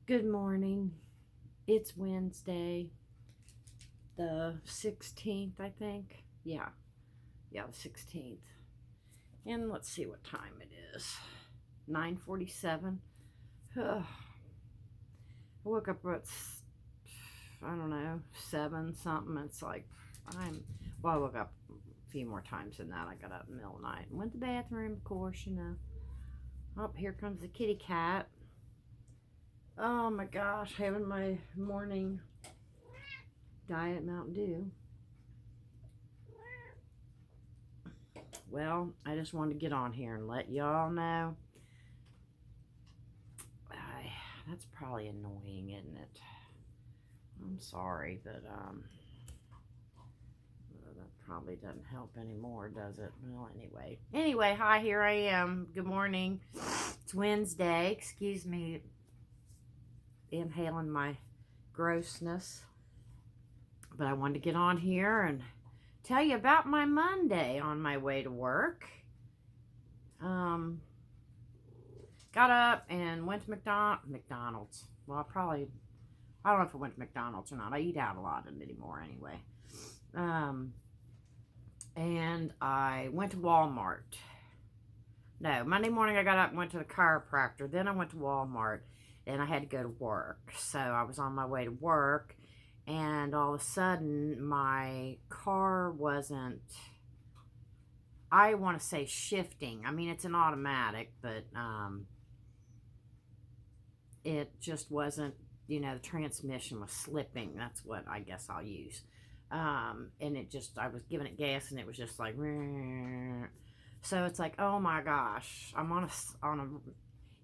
Good morning. It's Wednesday, the 16th, I think. Yeah, the 16th. And let's see what time it is. 9:47. I woke up at, I don't know, 7 something. It's like, I woke up a few more times than that. I got up in the middle of the night and went to the bathroom, of course, you know. Oh, here comes the kitty cat. Oh my gosh, having my morning Diet Mountain Dew. Well, I just wanted to get on here and let y'all know. That's probably annoying, isn't it? I'm sorry, but that probably doesn't help anymore, does it? Well, anyway, hi, here I am. Good morning. It's Wednesday. Excuse me, inhaling my grossness, but I wanted to get on here and tell you about my Monday on my way to work. Got up and went to McDonald's. Well, I don't know if I went to McDonald's or not. I eat out a lot anymore anyway. And I went to Walmart. No, Monday morning I got up and went to the chiropractor. Then I went to Walmart. Then I had to go to work. So I was on my way to work. And all of a sudden, my car wasn't, I want to say shifting. I mean, it's an automatic, but it just wasn't, the transmission was slipping. That's what I guess I'll use. And I was giving it gas and it was just like, so it's like, oh my gosh, I'm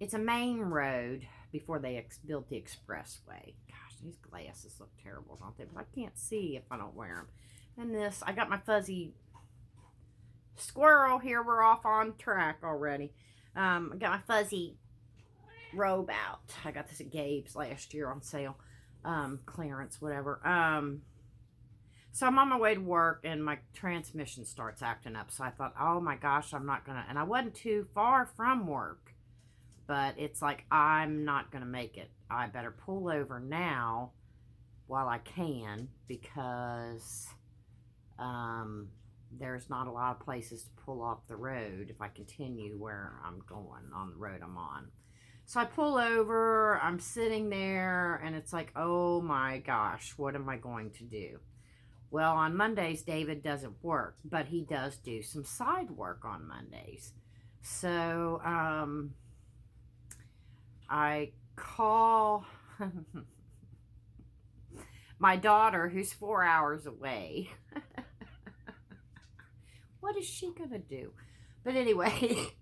it's a main road before they built the expressway. Gosh, these glasses look terrible, don't they? But I can't see if I don't wear them. And I got my fuzzy squirrel here. We're off on track already. I got my fuzzy robe out. I got this at Gabe's last year on sale, clearance, whatever. So I'm on my way to work and my transmission starts acting up. So I thought, oh my gosh, I'm not gonna, and I wasn't too far from work, but it's like, I'm not gonna make it. I better pull over now while I can, because there's not a lot of places to pull off the road if I continue where I'm going on the road I'm on. So I pull over, I'm sitting there, and it's like, oh my gosh, what am I going to do? Well, on Mondays, David doesn't work, but he does do some side work on Mondays. So I call my daughter, who's 4 hours away. What is she going to do? But anyway,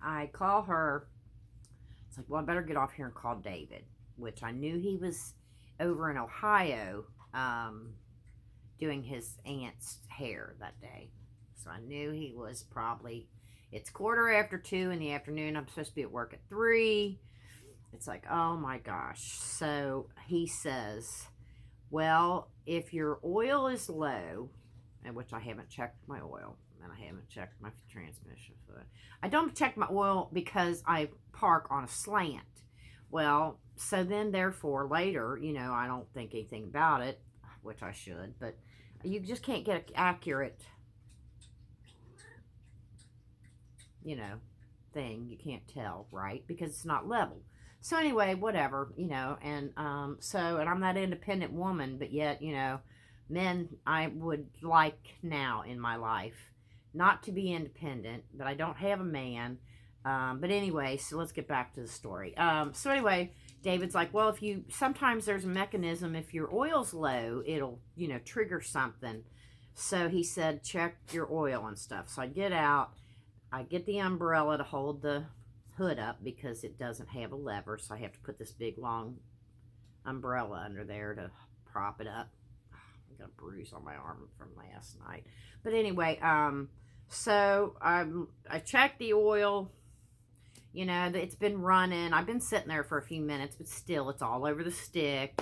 I call her. It's like, well, I better get off here and call David, which I knew he was over in Ohio doing his aunt's hair that day. So I knew he was probably, it's 2:15 in the afternoon. I'm supposed to be at work at 3. It's like, oh my gosh. So he says, well, if your oil is low, and which I haven't checked my oil, and I haven't checked my transmission fluid. I don't check my oil because I park on a slant. Well, so then therefore later, I don't think anything about it, which I should, but you just can't get an accurate, thing. You can't tell, right? Because it's not level. So anyway, whatever, and and I'm that independent woman, but yet, men I would like now in my life not to be independent, but I don't have a man. But anyway, so let's get back to the story. So anyway, David's like, well, sometimes there's a mechanism, if your oil's low, it'll, trigger something. So he said, check your oil and stuff. So I get out, I get the umbrella to hold the hood up because it doesn't have a lever. So I have to put this big long umbrella under there to prop it up. I got a bruise on my arm from last night. But anyway, so I checked the oil. It's been running. I've been sitting there for a few minutes, but still, it's all over the stick,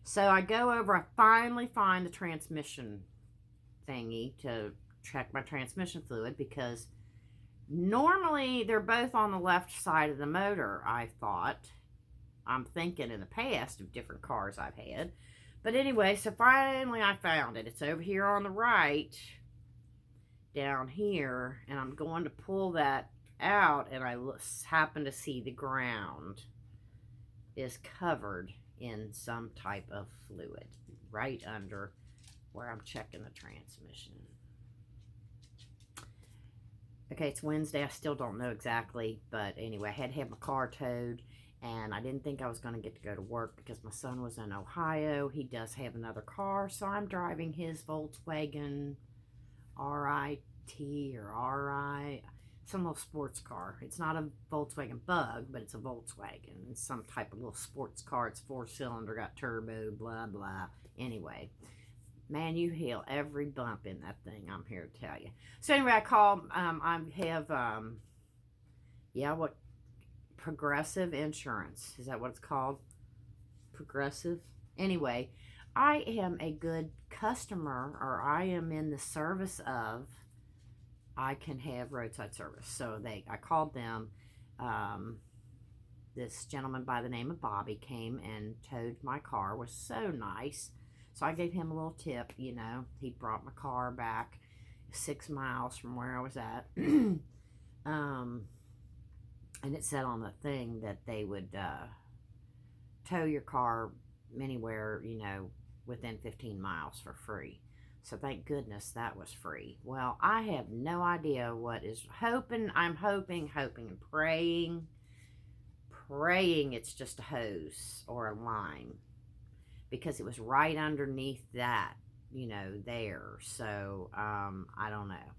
So I go over, I finally find the transmission thingy to check my transmission fluid, because Normally, they're both on the left side of the motor, I thought. I'm thinking in the past of different cars I've had. But anyway, so finally I found it. It's over here on the right, down here, and I'm going to pull that out, and I happen to see the ground is covered in some type of fluid right under where I'm checking the transmission. Okay, it's Wednesday. I still don't know exactly, but anyway, I had to have my car towed, and I didn't think I was going to get to go to work because my son was in Ohio. He does have another car, so I'm driving his Volkswagen RIT or RI, some little sports car. It's not a Volkswagen Bug, but it's a Volkswagen. It's some type of little sports car. It's 4-cylinder, got turbo, blah, blah. Anyway, man, you heal every bump in that thing, I'm here to tell you. So anyway, I call, I have, what, Progressive Insurance. Is that what it's called? Progressive? Anyway, I am a good customer, or I am in the service of, I can have roadside service. So I called them. This gentleman by the name of Bobby came and towed my car. Was so nice. So I gave him a little tip, He brought my car back 6 miles from where I was at. And it said on the thing that they would tow your car anywhere, within 15 miles for free. So thank goodness that was free. Well, I have no idea what is I'm hoping and praying it's just a hose or a line, because it was right underneath that, there. So, I don't know.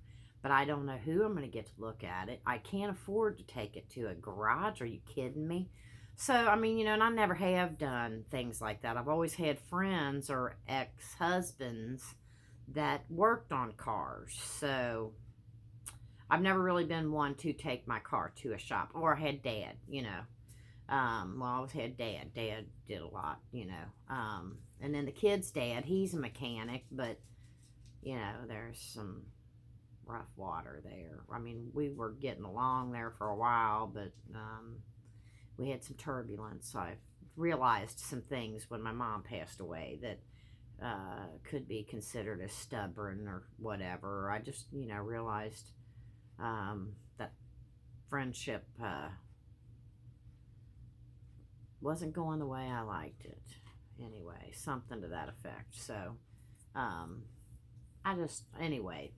But I don't know who I'm going to get to look at it. I can't afford to take it to a garage. Are you kidding me? So, I mean, and I never have done things like that. I've always had friends or ex-husbands that worked on cars. So, I've never really been one to take my car to a shop. Or I had Dad, I always had Dad. Dad did a lot, and then the kid's dad, he's a mechanic, but, there's some rough water there. I mean, we were getting along there for a while, but we had some turbulence. I realized some things when my mom passed away that could be considered as stubborn or whatever. I just, realized that friendship wasn't going the way I liked it. Anyway, something to that effect. So,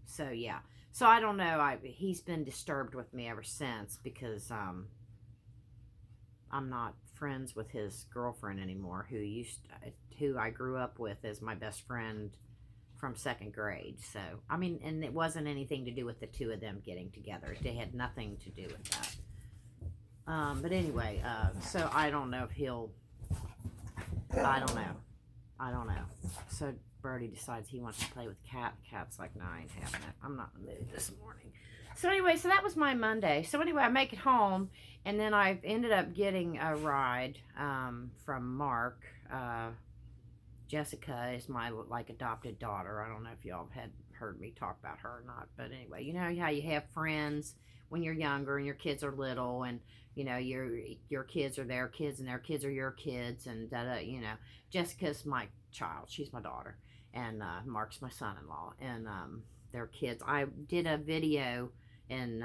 so yeah. So I don't know. He's been disturbed with me ever since because I'm not friends with his girlfriend anymore, who I grew up with as my best friend from 2nd grade. So I mean, and it wasn't anything to do with the two of them getting together. They had nothing to do with that. But anyway, so I don't know if he'll. I don't know. So Birdie decides he wants to play with Cat. Cat's like, no, I ain't having it. I'm not in the mood this morning. So anyway, so that was my Monday. So anyway, I make it home, and then I ended up getting a ride from Mark. Jessica is my adopted daughter. I don't know if y'all had heard me talk about her or not, but anyway, you know how you have friends when you're younger and your kids are little, and your kids are their kids and their kids are your kids, and Jessica's my child. She's my daughter, and Mark's my son-in-law, and their kids. I did a video and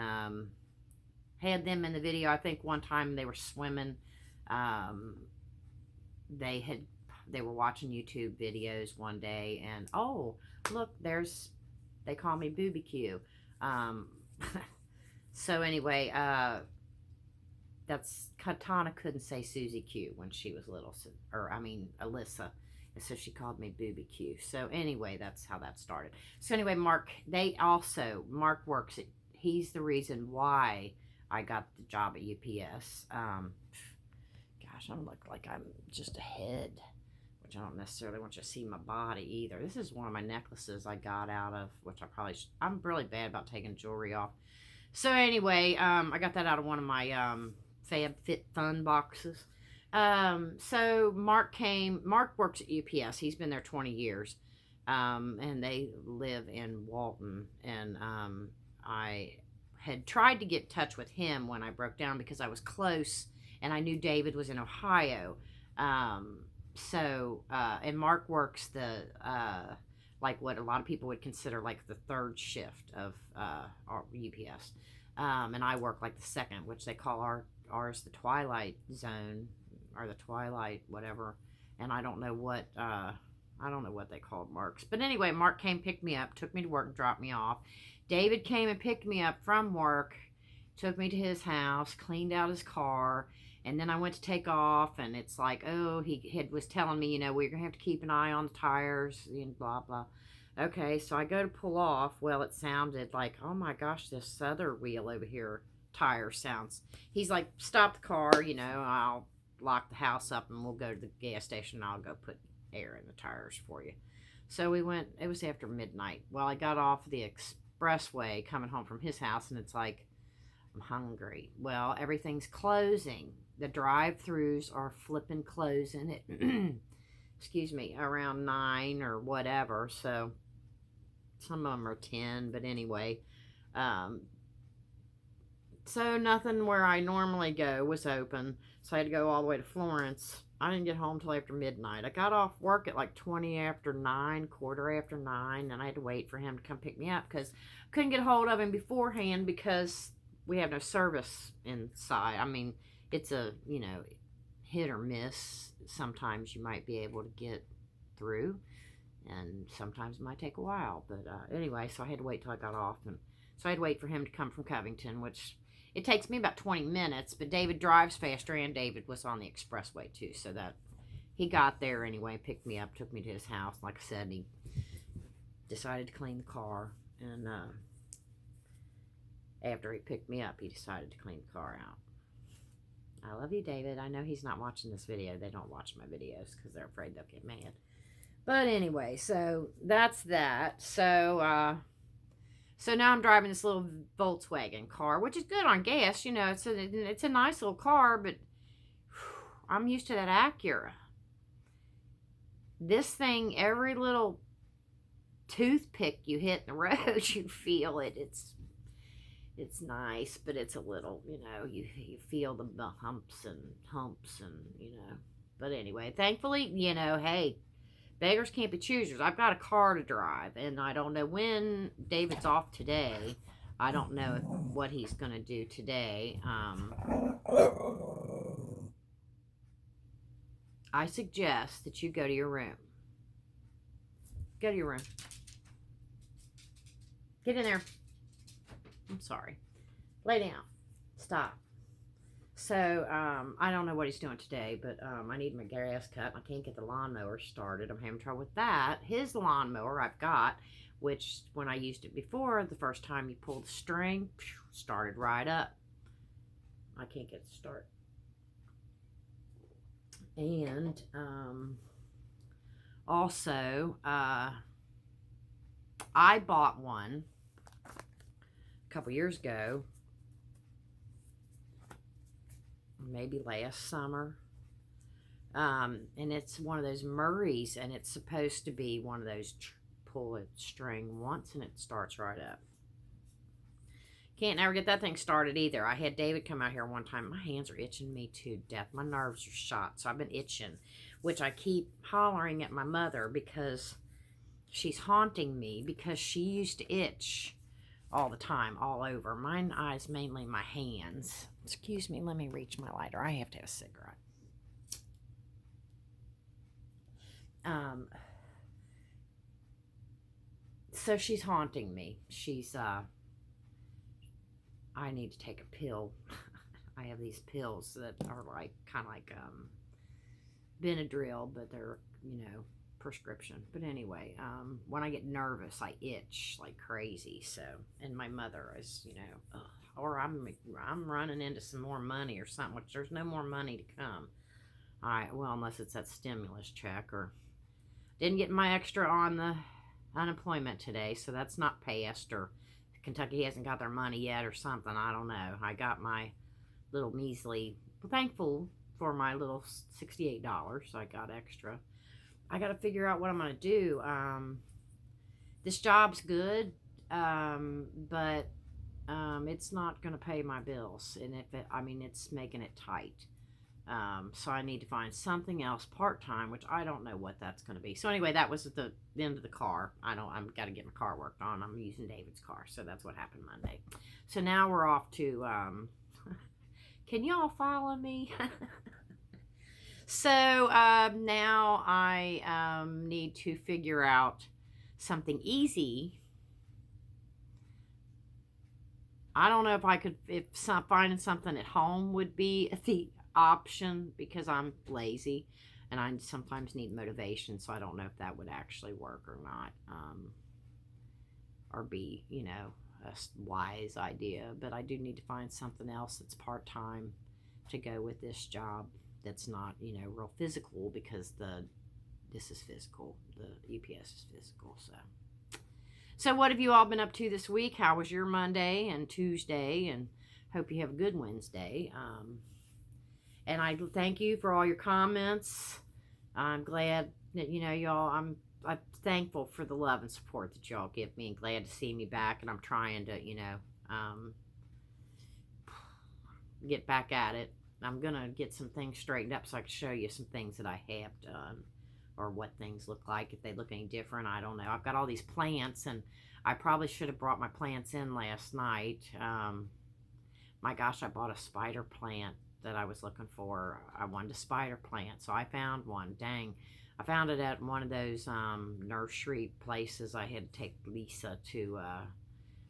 had them in the video. I think one time they were swimming. They were watching YouTube videos one day, and oh, look, they call me Booby Q. So anyway, that's Katana couldn't say Susie Q when she was little, Alyssa, and so she called me Booby Q. So anyway, that's how that started. So anyway, Mark works at. He's the reason why I got the job at UPS. Gosh, I look like I'm just a head, which I don't necessarily want you to see my body either. This is one of my necklaces I got out of, which I'm really bad about taking jewelry off. So anyway, I got that out of one of my FabFitFun boxes. So Mark works at UPS. He's been there 20 years. And they live in Walton. And I had tried to get in touch with him when I broke down because I was close and I knew David was in Ohio. And Mark works the, like what a lot of people would consider like the third shift of UPS. And I work like the second, which they call ours the twilight zone or the twilight whatever. And I don't know what they called Mark's. But anyway, Mark came, picked me up, took me to work, and dropped me off. David came and picked me up from work, took me to his house, cleaned out his car, and then I went to take off, and it's like, oh, was telling me, we're going to have to keep an eye on the tires, and blah, blah. Okay, so I go to pull off. Well, it sounded like, oh my gosh, this other wheel over here, tire sounds. He's like, stop the car, I'll lock the house up, and we'll go to the gas station, and I'll go put air in the tires for you. So we went, it was after midnight. Well, I got off the expressway coming home from his house, and it's like, I'm hungry. Well, everything's closing. The drive-thrus are flipping closing at, excuse me, around 9 or whatever. So some of them are 10, but anyway. So nothing where I normally go was open. So I had to go all the way to Florence. I didn't get home till after midnight. I got off work at like 20 after 9, quarter after 9, and I had to wait for him to come pick me up because I couldn't get a hold of him beforehand because we have no service inside. I mean, it's a, hit or miss. Sometimes you might be able to get through, and sometimes it might take a while. But anyway, so I had to wait till I got off, and so I had to wait for him to come from Covington, which it takes me about 20 minutes, but David drives faster, and David was on the expressway too, so that he got there anyway, picked me up, took me to his house. Like I said, he decided to clean the car, and after he picked me up, he decided to clean the car out. I love you, David. I know he's not watching this video. They don't watch my videos because they're afraid they'll get mad. But anyway, so that's that. So now I'm driving this little Volkswagen car, which is good on gas. It's a nice little car, but I'm used to that Acura. This thing, every little toothpick you hit in the road, you feel it. It's nice, but it's a little, you feel the humps and, But anyway, thankfully, hey, beggars can't be choosers. I've got a car to drive, and I don't know when David's off today. I don't know what he's going to do today. I suggest that you go to your room. Go to your room. Get in there. I'm sorry. Lay down. Stop. So, I don't know what he's doing today, but I need my grass cut. I can't get the lawnmower started. I'm having trouble with that. His lawnmower I've got, which when I used it before, the first time you pulled the string, started right up. I can't get it to start. And also, I bought one a couple years ago, maybe last summer, and it's one of those Murrays, and it's supposed to be one of those pull a string once and it starts right up. Can't never get that thing started either. I had David come out here one time. My hands are itching me to death. My nerves are shot, so I've been itching, which I keep hollering at my mother because she's haunting me because she used to itch all the time, all over. Mine eyes, mainly my hands. Excuse me, let me reach my lighter. I have to have a cigarette. So she's haunting me. I need to take a pill. I have these pills that are kind of like Benadryl, but they're, prescription. But anyway, when I get nervous, I itch like crazy. So, and my mother is, or I'm running into some more money or something, which there's no more money to come. All right, well, unless it's that stimulus check, or didn't get my extra on the unemployment today, so that's not passed, or Kentucky hasn't got their money yet or something. I don't know. I got my little measly, thankful for my little $68. I got extra. I got to figure out what I'm going to do. This job's good, but it's not going to pay my bills. And if it, I mean, it's making it tight. So I need to find something else part-time, which I don't know what that's going to be. So anyway, that was the end of the car. I'm got to get my car worked on. I'm using David's car. So that's what happened Monday. So now we're off to, can y'all follow me? So now I need to figure out something easy. I don't know if I could, if finding something at home would be the option, because I'm lazy and I sometimes need motivation. So I don't know if that would actually work or not, or be, a wise idea. But I do need to find something else that's part time to go with this job that's not, real physical, because this is physical. The UPS is physical. So what have you all been up to this week? How was your Monday and Tuesday? And hope you have a good Wednesday. And I thank you for all your comments. I'm glad that, y'all, I'm thankful for the love and support that y'all give me, and glad to see me back. And I'm trying to, get back at it. I'm going to get some things straightened up so I can show you some things that I have done, or what things look like, if they look any different. I don't know. I've got all these plants, and I probably should have brought my plants in last night. My gosh, I bought a spider plant that I was looking for. I wanted a spider plant, so I found one. Dang. I found it at one of those nursery places. I had to take Lisa to,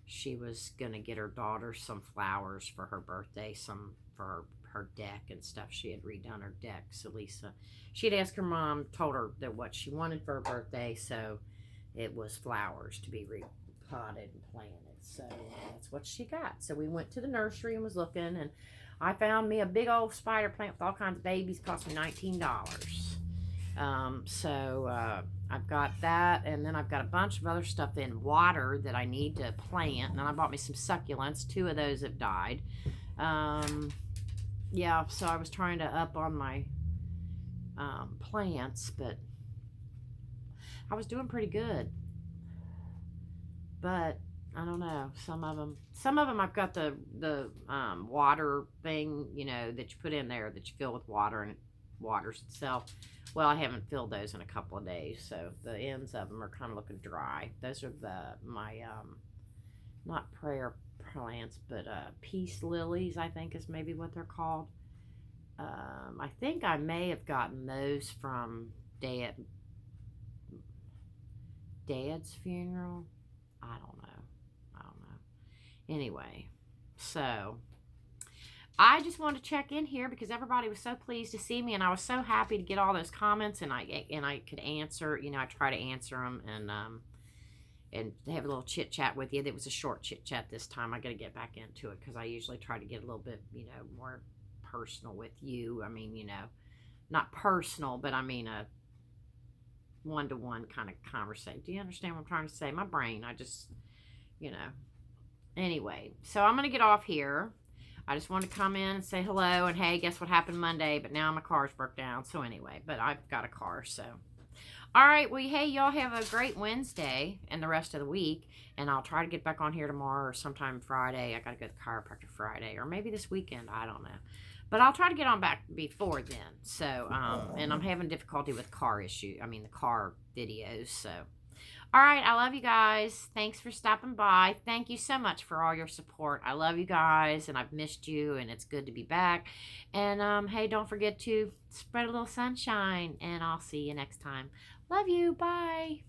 she was going to get her daughter some flowers for her birthday, some for her deck and stuff. She had redone her deck. So Lisa, she had asked her mom, told her that what she wanted for her birthday, so it was flowers to be repotted and planted. So that's what she got. So we went to the nursery and was looking, and I found me a big old spider plant with all kinds of babies. Cost me $19. I've got that, and then I've got a bunch of other stuff in water that I need to plant. And then I bought me some succulents. 2 of those have died. Yeah, so I was trying to up on my plants, but I was doing pretty good. But I don't know, some of them I've got the water thing, that you put in there that you fill with water and it waters itself. Well, I haven't filled those in a couple of days, so the ends of them are kind of looking dry. Those are my not prayer plants, but peace lilies, I think is maybe what they're called. I think I may have gotten those from Dad's funeral. I don't know. Anyway, so I just wanted to check in here because everybody was so pleased to see me, and I was so happy to get all those comments, and I could answer. I try to answer them, and have a little chit chat with you. That was a short chit chat this time. I got to get back into it because I usually try to get a little bit, more personal with you. I mean, not personal, but I mean a one-to-one kind of conversation. Do you understand what I'm trying to say? My brain, I just, Anyway, so I'm going to get off here. I just want to come in and say hello, and hey, guess what happened Monday? But now my car's broke down. So anyway, but I've got a car, so. All right, well, hey, y'all have a great Wednesday and the rest of the week, and I'll try to get back on here tomorrow or sometime Friday. I got to go to the chiropractor Friday, or maybe this weekend. I don't know. But I'll try to get on back before then. So, and I'm having difficulty with the car videos, so. All right, I love you guys. Thanks for stopping by. Thank you so much for all your support. I love you guys, and I've missed you, and it's good to be back. And, hey, don't forget to spread a little sunshine, and I'll see you next time. Love you. Bye.